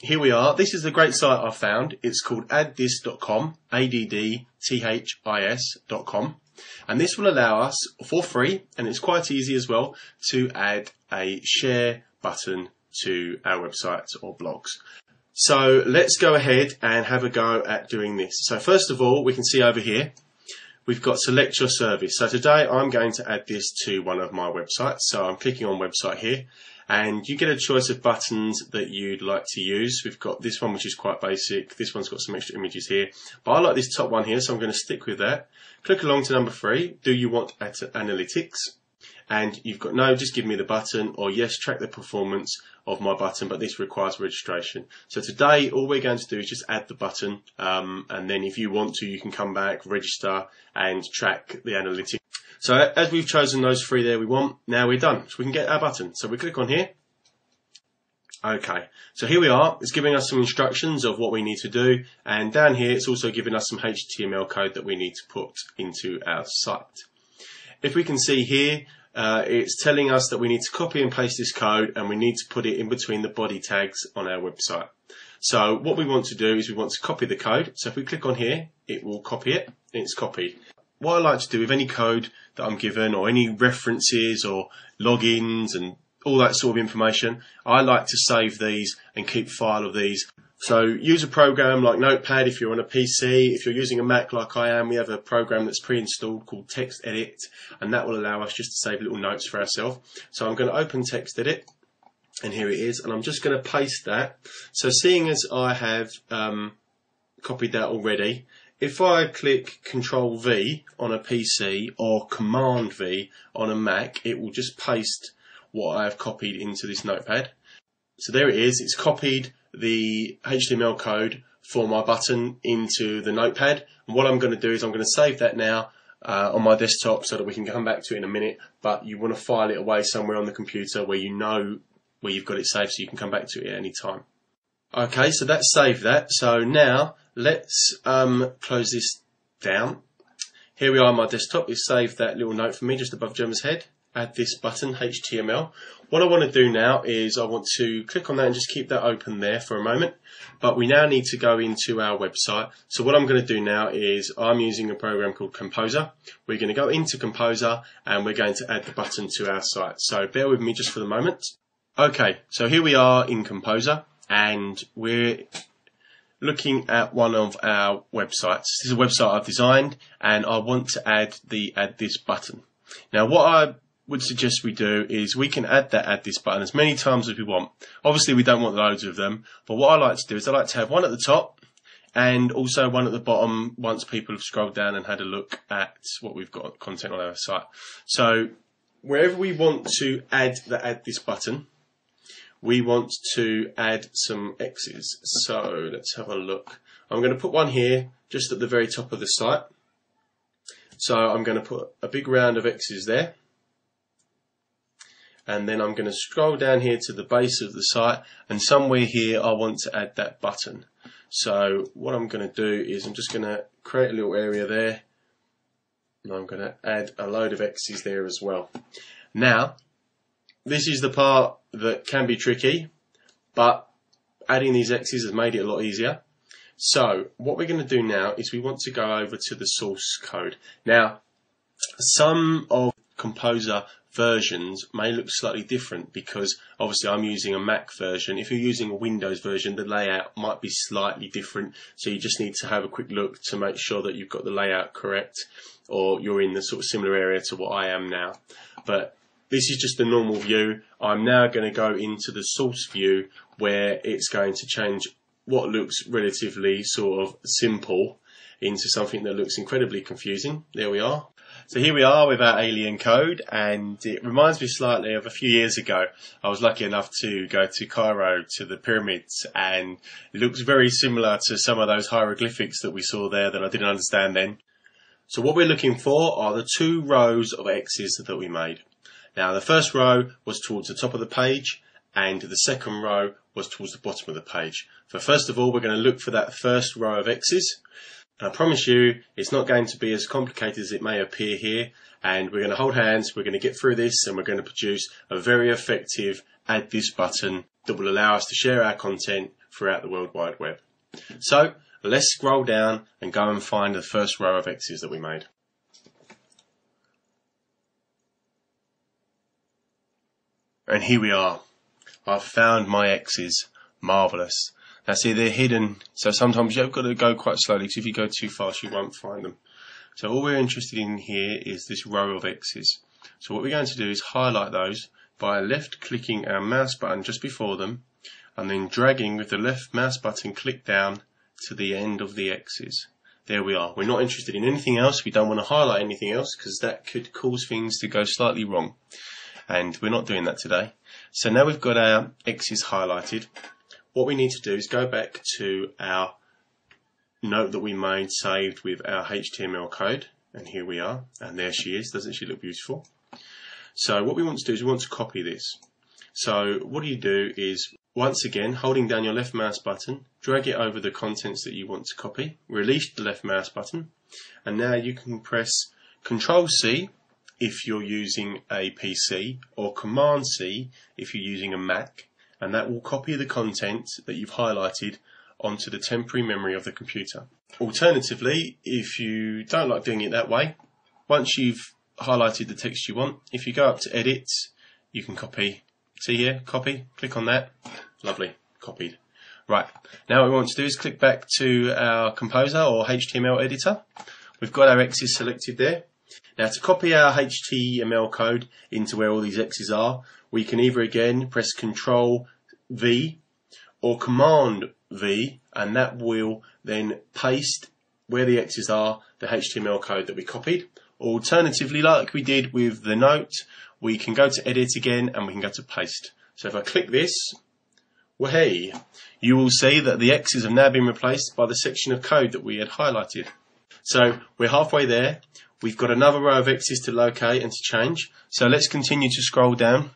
here we are. This is the great site I found. It's called addthis.com, addthis.com. And this will allow us for free, and it's quite easy as well, to add a share button to our websites or blogs. So let's go ahead and have a go at doing this. So first of all, we can see over here, we've got select your service. So today I'm going to add this to one of my websites. So I'm clicking on website here, and you get a choice of buttons that you'd like to use. We've got this one, which is quite basic. This one's got some extra images here, but I like this top one here, so I'm going to stick with that. Click along to number 3. Do you want analytics? And you've got no, just give me the button, or yes, track the performance of my button, but this requires registration. So today, all we're going to do is just add the button, and then if you want to, you can come back, register, and track the analytics. So as we've chosen those 3 there we want, now we're done. So we can get our button. So we click on here. Okay, so here we are. It's giving us some instructions of what we need to do, and down here it's also giving us some HTML code that we need to put into our site. If we can see here, it's telling us that we need to copy and paste this code, and we need to put it in between the body tags on our website. So what we want to do is we want to copy the code. So if we click on here, it will copy it, and it's copied. What I like to do with any code that I'm given, or any references or logins and all that sort of information, I like to save these and keep file of these. So use a program like Notepad if you're on a PC. If you're using a Mac like I am, we have a program that's pre-installed called Text Edit, and that will allow us just to save little notes for ourselves. So I'm going to open Text Edit, and here it is, and I'm just going to paste that. So seeing as I have copied that already, if I click Control V on a PC or Command V on a Mac, it will just paste what I have copied into this notepad. So there it is, it's copied the HTML code for my button into the notepad. And what I'm going to do is I'm going to save that now on my desktop so that we can come back to it in a minute, but you want to file it away somewhere on the computer where you know where you've got it saved so you can come back to it at any time. Okay, so that's saved that. So now let's close this down. Here we are on my desktop. It's saved that little note for me just above Gemma's head. Add this button, HTML. What I want to do now is I want to click on that and just keep that open there for a moment. But we now need to go into our website. So what I'm going to do now is I'm using a program called Composer. We're going to go into Composer and we're going to add the button to our site. So bear with me just for the moment. Okay, so here we are in Composer, and we're looking at one of our websites. This is a website I've designed, and I want to add the Add This button. Now what I would suggest we do is we can add this button as many times as we want. Obviously we don't want loads of them, but what I like to do is I like to have one at the top and also one at the bottom once people have scrolled down and had a look at what we've got content on our site. So wherever we want to add the Add This button, we want to add some X's. So let's have a look. I'm going to put one here just at the very top of the site. So I'm going to put a big round of X's there. And then I'm going to scroll down here to the base of the site, and somewhere here I want to add that button. So what I'm going to do is I'm just going to create a little area there, and I'm going to add a load of X's there as well. Now, this is the part that can be tricky, but adding these X's has made it a lot easier. So what we're going to do now is we want to go over to the source code. Now, some of Composer versions may look slightly different because obviously I'm using a Mac version. If you're using a Windows version, the layout might be slightly different, so you just need to have a quick look to make sure that you've got the layout correct, or you're in the sort of similar area to what I am now. But this is just the normal view. I'm now going to go into the source view where it's going to change what looks relatively sort of simple into something that looks incredibly confusing. There we are. So here we are with our alien code, and it reminds me slightly of a few years ago. I was lucky enough to go to Cairo to the pyramids, and it looks very similar to some of those hieroglyphics that we saw there that I didn't understand then. So what we're looking for are the 2 rows of X's that we made. Now the first row was towards the top of the page, and the second row was towards the bottom of the page. So first of all, we're going to look for that first row of X's. And I promise you, it's not going to be as complicated as it may appear here. And we're going to hold hands, we're going to get through this, and we're going to produce a very effective Add This button that will allow us to share our content throughout the World Wide Web. So let's scroll down and go and find the first row of X's that we made. And here we are. I've found my X's. Marvellous. Now see, they're hidden, so sometimes you've got to go quite slowly, because if you go too fast you won't find them. So all we're interested in here is this row of X's. So what we're going to do is highlight those by left clicking our mouse button just before them, and then dragging with the left mouse button click down to the end of the X's. There we are. We're not interested in anything else. We don't want to highlight anything else because that could cause things to go slightly wrong. And we're not doing that today. So now we've got our X's highlighted. What we need to do is go back to our note that we made saved with our HTML code. And here we are. And there she is. Doesn't she look beautiful? So what we want to do is we want to copy this. So what you do is, once again, holding down your left mouse button, drag it over the contents that you want to copy, release the left mouse button, and now you can press Ctrl+C if you're using a PC, or Command+C if you're using a Mac, and that will copy the content that you've highlighted onto the temporary memory of the computer. Alternatively, if you don't like doing it that way, once you've highlighted the text you want, if you go up to Edit, you can copy. See here, copy, click on that, lovely, copied. Right, now what we want to do is click back to our Composer or HTML editor. We've got our X's selected there. Now to copy our HTML code into where all these X's are, we can either again press Ctrl+V or Command+V, and that will then paste where the X's are the HTML code that we copied. Alternatively, like we did with the note, we can go to Edit again and we can go to Paste. So if I click this, well, hey, you will see that the X's have now been replaced by the section of code that we had highlighted. So we're halfway there. We've got another row of X's to locate and to change. So let's continue to scroll down.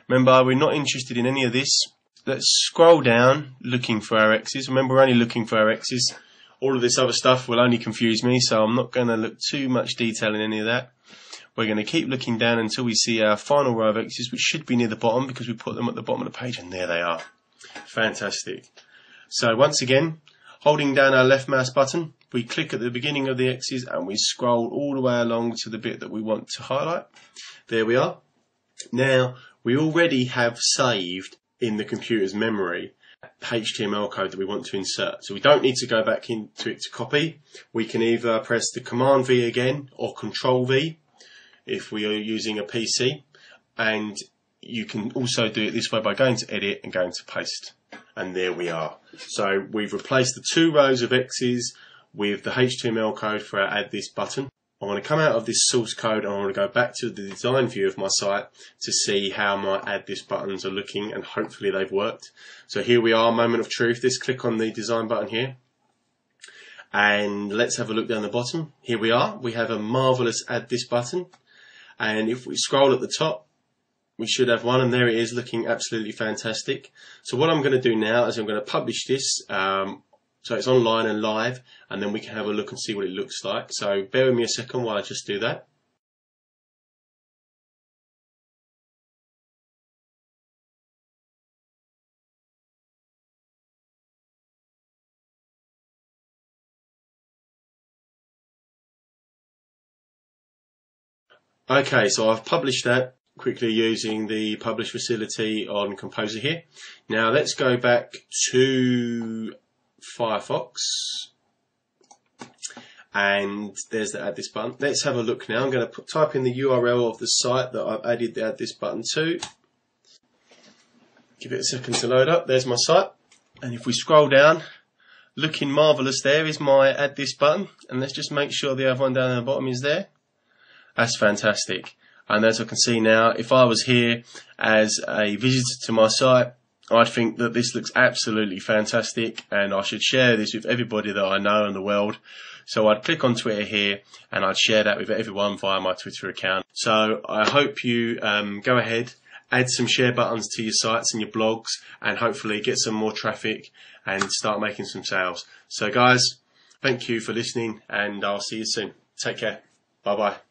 Remember, we're not interested in any of this. Let's scroll down looking for our X's. Remember, we're only looking for our X's. All of this other stuff will only confuse me, so I'm not going to look too much detail in any of that. We're going to keep looking down until we see our final row of X's, which should be near the bottom because we put them at the bottom of the page, and there they are. Fantastic. So once again, holding down our left mouse button, we click at the beginning of the X's and we scroll all the way along to the bit that we want to highlight. There we are. Now, we already have saved in the computer's memory HTML code that we want to insert. So we don't need to go back into it to copy. We can either press the Command-V again or Control-V if we are using a PC. And you can also do it this way by going to Edit and going to Paste. And there we are. So we've replaced the two rows of X's with the HTML code for our Add This button. I want to come out of this source code and I want to go back to the design view of my site to see how my Add This buttons are looking, and hopefully they've worked. So here we are, moment of truth. Let's click on the design button here. And let's have a look down the bottom. Here we are. We have a marvelous Add This button. And if we scroll at the top, we should have one, and there it is, looking absolutely fantastic. So what I'm going to do now is I'm going to publish this so it's online and live, and then we can have a look and see what it looks like. So bear with me a second while I just do that. Okay, so I've published that quickly using the publish facility on Composer here. Now let's go back to Firefox, and there's the Add This button. Let's have a look now. I'm going to type in the URL of the site that I've added the Add This button to. Give it a second to load up. There's my site, and if we scroll down, looking marvellous, there is my Add This button, and let's just make sure the other one down at the bottom is there. That's fantastic. And as I can see now, if I was here as a visitor to my site, I think that this looks absolutely fantastic, and I should share this with everybody that I know in the world. So I'd click on Twitter here and I'd share that with everyone via my Twitter account. So I hope you go ahead, add some share buttons to your sites and your blogs, and hopefully get some more traffic and start making some sales. So guys, thank you for listening, and I'll see you soon. Take care. Bye bye.